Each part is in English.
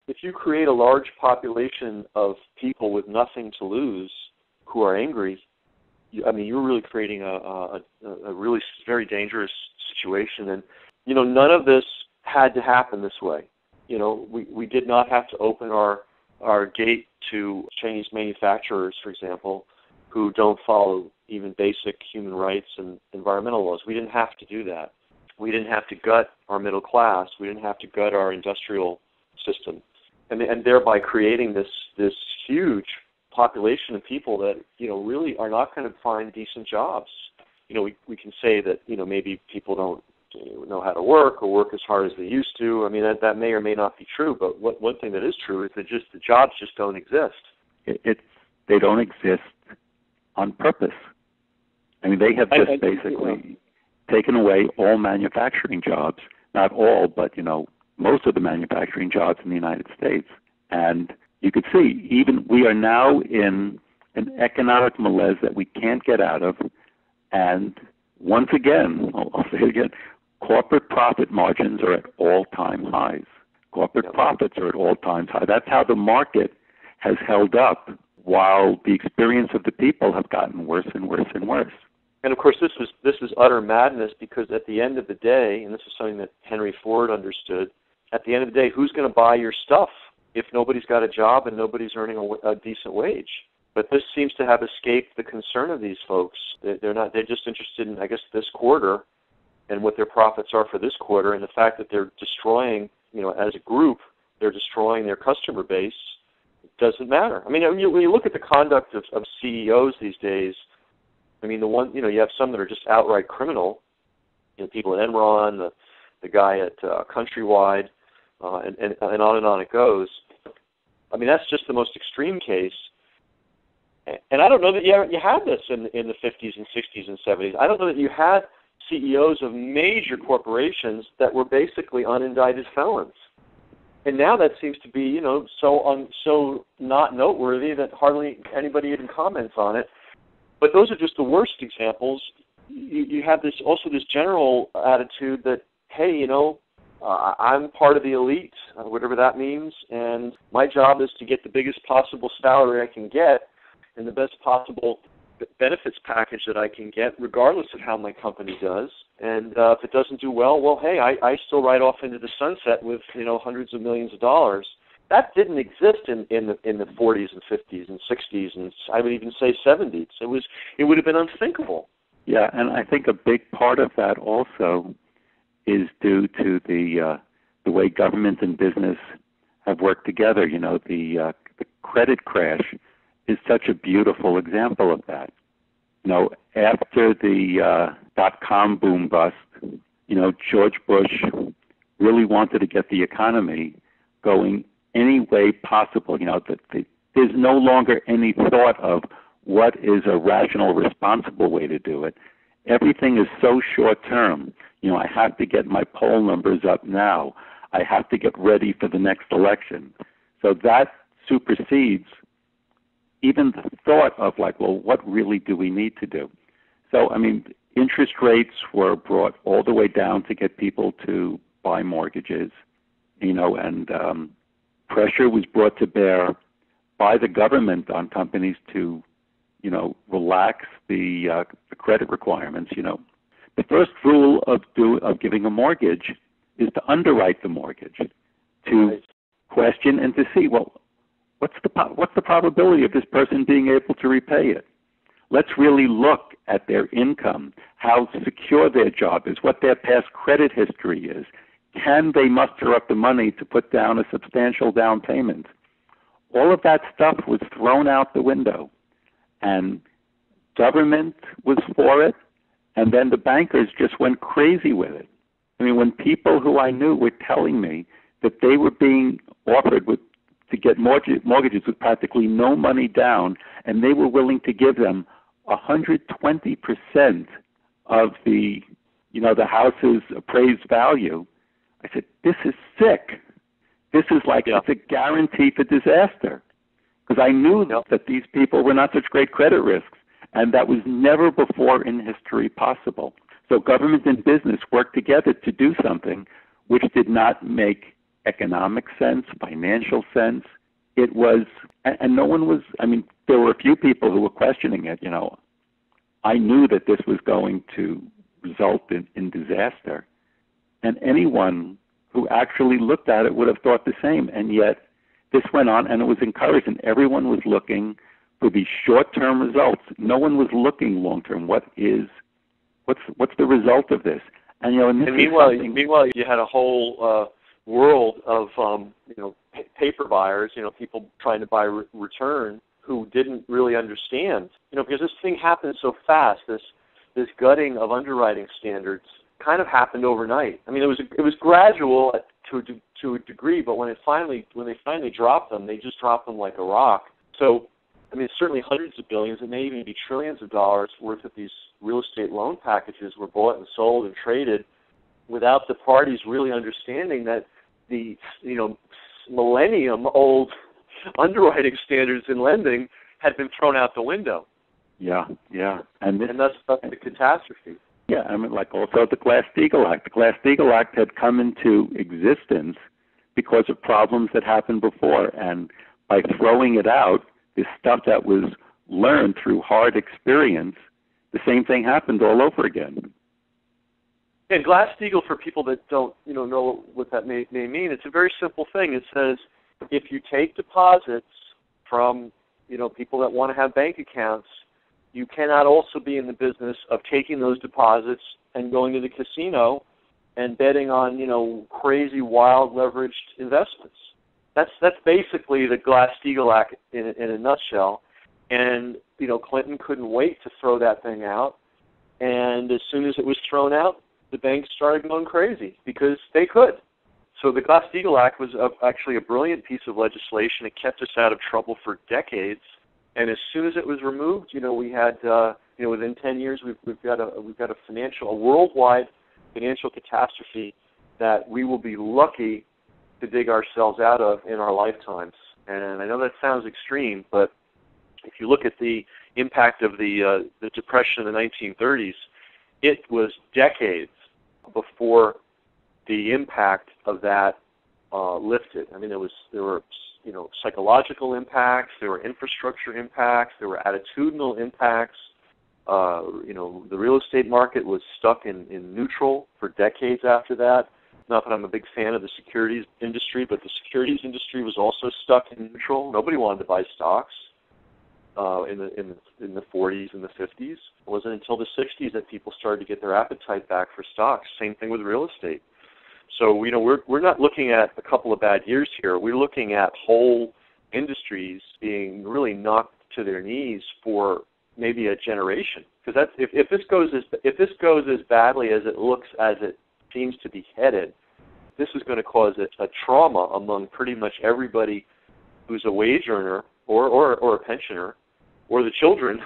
if you create a large population of people with nothing to lose who are angry, you're really creating a really very dangerous situation. And, none of this had to happen this way. We did not have to open our gate to Chinese manufacturers, for example, who don't follow even basic human rights and environmental laws. We didn't have to do that. We didn't have to gut our middle class. We didn't have to gut our industrial system, and thereby creating this huge population of people that really are not going to find decent jobs. We can say that maybe people don't know how to work or work as hard as they used to. I mean, that may or may not be true, but one thing that is true is that the jobs just don't exist. They don't exist on purpose. I mean, they have just basically taken away all manufacturing jobs, not all, but, most of the manufacturing jobs in the United States. And you could see, even we are now in an economic malaise that we can't get out of. And once again, I'll say it again, corporate profit margins are at all-time highs. Corporate profits are at all-time highs. That's how the market has held up, while the experience of the people have gotten worse and worse and worse. And of course, this is utter madness, because at the end of the day, and this is something that Henry Ford understood, at the end of the day, who's going to buy your stuff if nobody's got a job and nobody's earning a decent wage? But this seems to have escaped the concern of these folks. They're just interested in, I guess, this quarter and what their profits are for this quarter, and the fact that they're destroying, as a group, they're destroying their customer base. It doesn't matter. I mean, when you look at the conduct of CEOs these days, I mean, you have some that are just outright criminal. People at Enron, the guy at Countrywide, and on it goes. I mean, that's just the most extreme case. And I don't know that you had this in the 50s and 60s and 70s. I don't know that you had CEOs of major corporations that were basically unindicted felons. And now that seems to be, so not noteworthy that hardly anybody even comments on it. But those are just the worst examples. You have this general attitude that, hey, I'm part of the elite, whatever that means, and my job is to get the biggest possible salary I can get and the best possible benefits package that I can get, regardless of how my company does. And if it doesn't do well, hey, I still ride off into the sunset with hundreds of millions of dollars. That didn't exist in the 40s and 50s and 60s, and I would even say 70s. It would have been unthinkable. Yeah, and I think a big part of that also is due to the way government and business have worked together. The credit crash is such a beautiful example of that. After the dot-com boom bust, George Bush really wanted to get the economy going any way possible. There's no longer any thought of what is a rational, responsible way to do it. Everything is so short-term. I have to get my poll numbers up now. I have to get ready for the next election. So that supersedes even the thought of what really do we need to do? So, interest rates were brought all the way down to get people to buy mortgages, and pressure was brought to bear by the government on companies to, relax the credit requirements. The first rule of giving a mortgage is to underwrite the mortgage, to question and to see, what's the probability of this person being able to repay it? Let's really look at their income, how secure their job is, what their past credit history is. Can they muster up the money to put down a substantial down payment? All of that stuff was thrown out the window, and government was for it, and then the bankers just went crazy with it. When people who I knew were telling me that they were being offered to get mortgages with practically no money down, and they were willing to give them 120% of the house's appraised value, I said, this is sick. This is it's a guarantee for disaster. Because I knew that these people were not such great credit risks, and that was never before in history possible. So government and business worked together to do something which did not make economic sense, financial sense. It was, and no one was, I mean, there were a few people who were questioning it. I knew that this was going to result in disaster. And anyone who actually looked at it would have thought the same. And yet this went on, and it was encouraging. Everyone was looking for these short-term results. No one was looking long-term. What's the result of this? And meanwhile, you had a whole world of paper buyers, people trying to buy return who didn't really understand, because this thing happened so fast. This gutting of underwriting standards kind of happened overnight. I mean, it was gradual to a degree, but when they finally dropped them, they just dropped them like a rock. So, I mean, certainly hundreds of billions, it may even be trillions of dollars worth of these real estate loan packages were bought and sold and traded without the parties really understanding that the millennium-old underwriting standards in lending had been thrown out the window. Yeah. And that's the catastrophe. Yeah, I mean, like also the Glass-Steagall Act. The Glass-Steagall Act had come into existence because of problems that happened before. And by throwing it out, this stuff that was learned through hard experience, the same thing happened all over again. And Glass-Steagall, for people that don't know what that may mean, it's a very simple thing. It says if you take deposits from people that want to have bank accounts, you cannot also be in the business of taking those deposits and going to the casino and betting on crazy, wild, leveraged investments. That's basically the Glass-Steagall Act in a nutshell. And Clinton couldn't wait to throw that thing out. And as soon as it was thrown out, the banks started going crazy because they could. So the Glass-Steagall Act was actually a brilliant piece of legislation. It kept us out of trouble for decades. And as soon as it was removed, we had, within 10 years, we've got a worldwide financial catastrophe that we will be lucky to dig ourselves out of in our lifetimes. And I know that sounds extreme, but if you look at the impact of the Depression in the 1930s, it was decades before the impact of that lifted. I mean, there were psychological impacts, there were infrastructure impacts, there were attitudinal impacts. The real estate market was stuck in neutral for decades after that. Not that I'm a big fan of the securities industry, but the securities industry was also stuck in neutral. Nobody wanted to buy stocks in the 40s and the 50s. It wasn't until the 60s that people started to get their appetite back for stocks. Same thing with real estate. So we're not looking at a couple of bad years here. We're looking at whole industries being really knocked to their knees for maybe a generation. Because if this goes as badly as it looks, as it seems to be headed, this is going to cause a trauma among pretty much everybody who's a wage earner or a pensioner, or the children,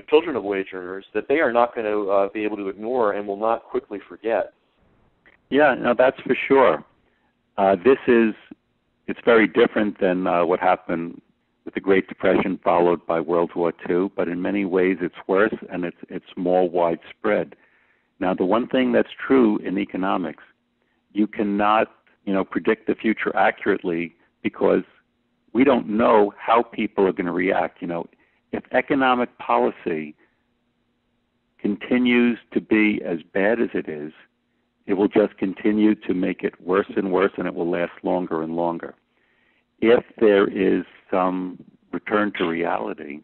children of wage earners, that they are not going to be able to ignore and will not quickly forget. Yeah, no, that's for sure. It's very different than what happened with the Great Depression followed by World War II, but in many ways it's worse and it's more widespread. Now, the one thing that's true in economics, you cannot, predict the future accurately because we don't know how people are going to react. If economic policy continues to be as bad as it is, it will just continue to make it worse and worse, and it will last longer and longer. If there is some return to reality,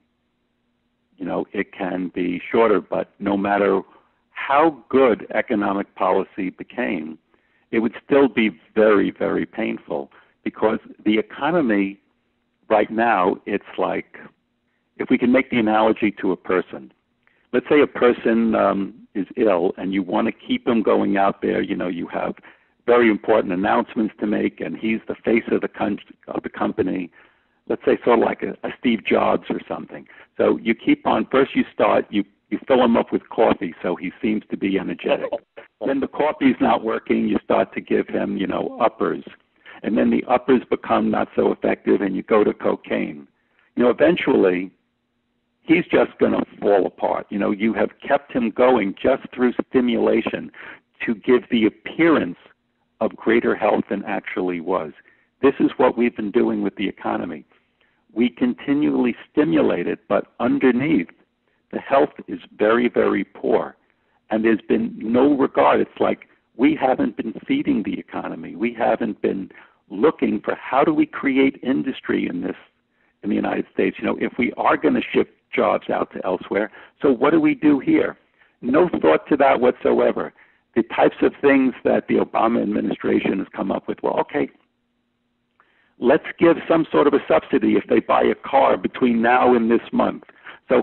it can be shorter, but no matter how good economic policy became, it would still be very, very painful because the economy right now, it's like, if we can make the analogy to a person, let's say a person is ill and you want to keep him going out there, you have very important announcements to make and he's the face of the company, let's say sort of like a Steve Jobs or something. So you keep on, first you start, you fill him up with coffee so he seems to be energetic. Then the coffee's not working, you start to give him, uppers. And then the uppers become not so effective and you go to cocaine. Eventually, he's just going to fall apart. You have kept him going just through stimulation to give the appearance of greater health than actually was. This is what we've been doing with the economy. We continually stimulate it, but underneath, the health is very, very poor. And there's been no regard. It's like we haven't been feeding the economy. We haven't been looking for how do we create industry in the United States. If we are going to ship jobs out to elsewhere, so what do we do here? No thought to that whatsoever. The types of things that the Obama administration has come up with, well, okay, let's give some sort of a subsidy if they buy a car between now and this month. So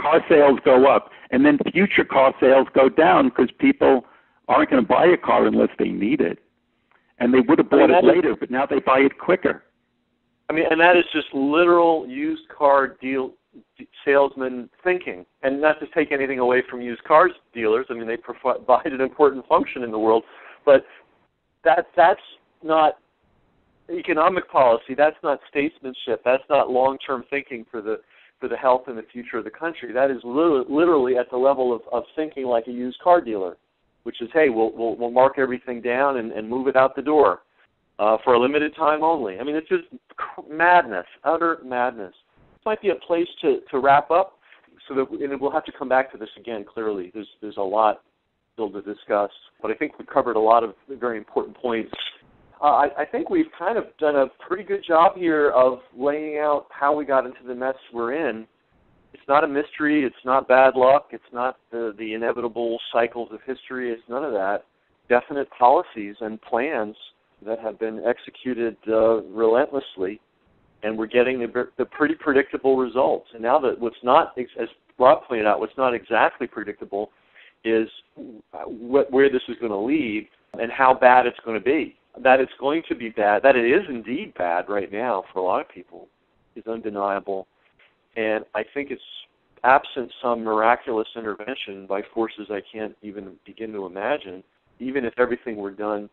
car sales go up, and then future car sales go down because people aren't going to buy a car unless they need it. And they would have bought it later, but now they buy it quicker. And that is just literal used car salesman thinking. And not to take anything away from used cars dealers. They provide an important function in the world. But that's not economic policy. That's not statesmanship. That's not long-term thinking for the health and the future of the country. That is literally at the level of thinking like a used car dealer, which is, hey, we'll mark everything down and move it out the door for a limited time only. It's just madness, utter madness. This might be a place to wrap up, and we'll have to come back to this again, clearly. There's a lot still to discuss, but I think we covered a lot of very important points. I think we've kind of done a pretty good job here of laying out how we got into the mess we're in. It's not a mystery. It's not bad luck. It's not the inevitable cycles of history. It's none of that. Definite policies and plans that have been executed relentlessly, and we're getting the pretty predictable results. And now that what's not, as Rob pointed out, what's not exactly predictable is where this is going to lead and how bad it's going to be. That it's going to be bad, that it is indeed bad right now for a lot of people, is undeniable. And I think it's absent some miraculous intervention by forces I can't even begin to imagine. Even if everything were done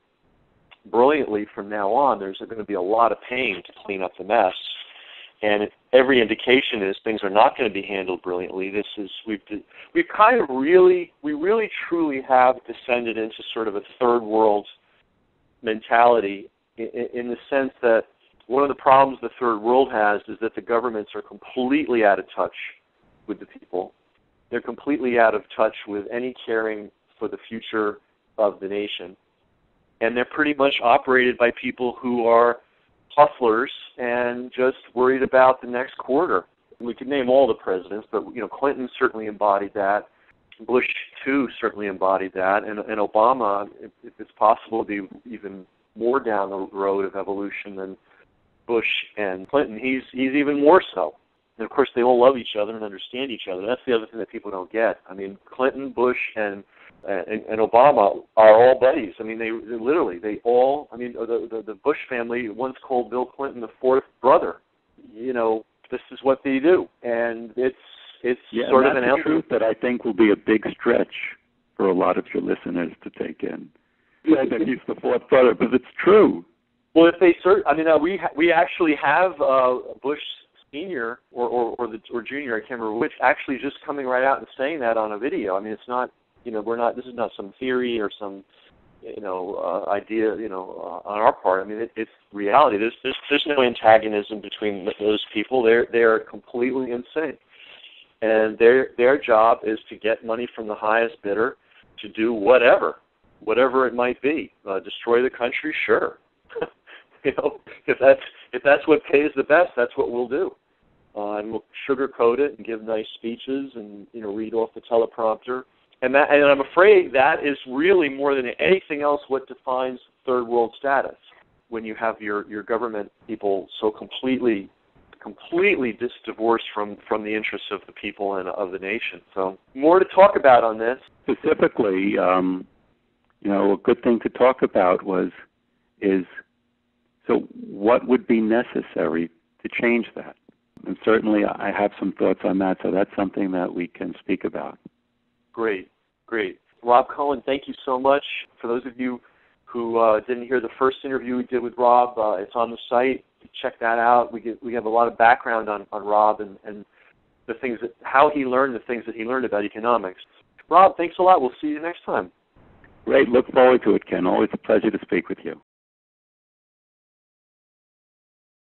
brilliantly from now on, there's going to be a lot of pain to clean up the mess. And every indication is things are not going to be handled brilliantly. We really truly have descended into sort of a third world mentality in the sense that one of the problems the third world has is that the governments are completely out of touch with the people. They're completely out of touch with any caring for the future of the nation. And they're pretty much operated by people who are hustlers and just worried about the next quarter. We could name all the presidents, but Clinton certainly embodied that. Bush, too, certainly embodied that. And Obama, if it's possible, to be even more down the road of evolution than Bush and Clinton, he's even more so. And, of course, they all love each other and understand each other. That's the other thing that people don't get. Clinton, Bush, and Obama are all buddies. They all, the Bush family once called Bill Clinton the fourth brother. This is what they do. And it's sort of an truth that I think will be a big stretch for a lot of your listeners to take in. That he's the fourth brother, but it's true. Well, if they we actually have Bush Senior or Junior, I can't remember which, actually just coming right out and saying that on a video. It's not, we're not. This is not some theory or some, idea, on our part. It's reality. There's no antagonism between those people. They're completely in sync. And their job is to get money from the highest bidder to do whatever it might be. Destroy the country, sure. If that's what pays the best, that's what we'll do. And we'll sugarcoat it and give nice speeches and read off the teleprompter. And I'm afraid that is really more than anything else what defines third world status. When you have your government people so completely divorced from the interests of the people and of the nation. So more to talk about on this. Specifically, a good thing to talk about is what would be necessary to change that? And certainly I have some thoughts on that, so that's something that we can speak about. Great. Rob Cohen, thank you so much. For those of you who didn't hear the first interview we did with Rob, it's on the site. Check that out. We have a lot of background on Rob and the things how he learned the things that he learned about economics. Rob, thanks a lot. We'll see you next time. Great. Look forward to it, Ken. Always a pleasure to speak with you.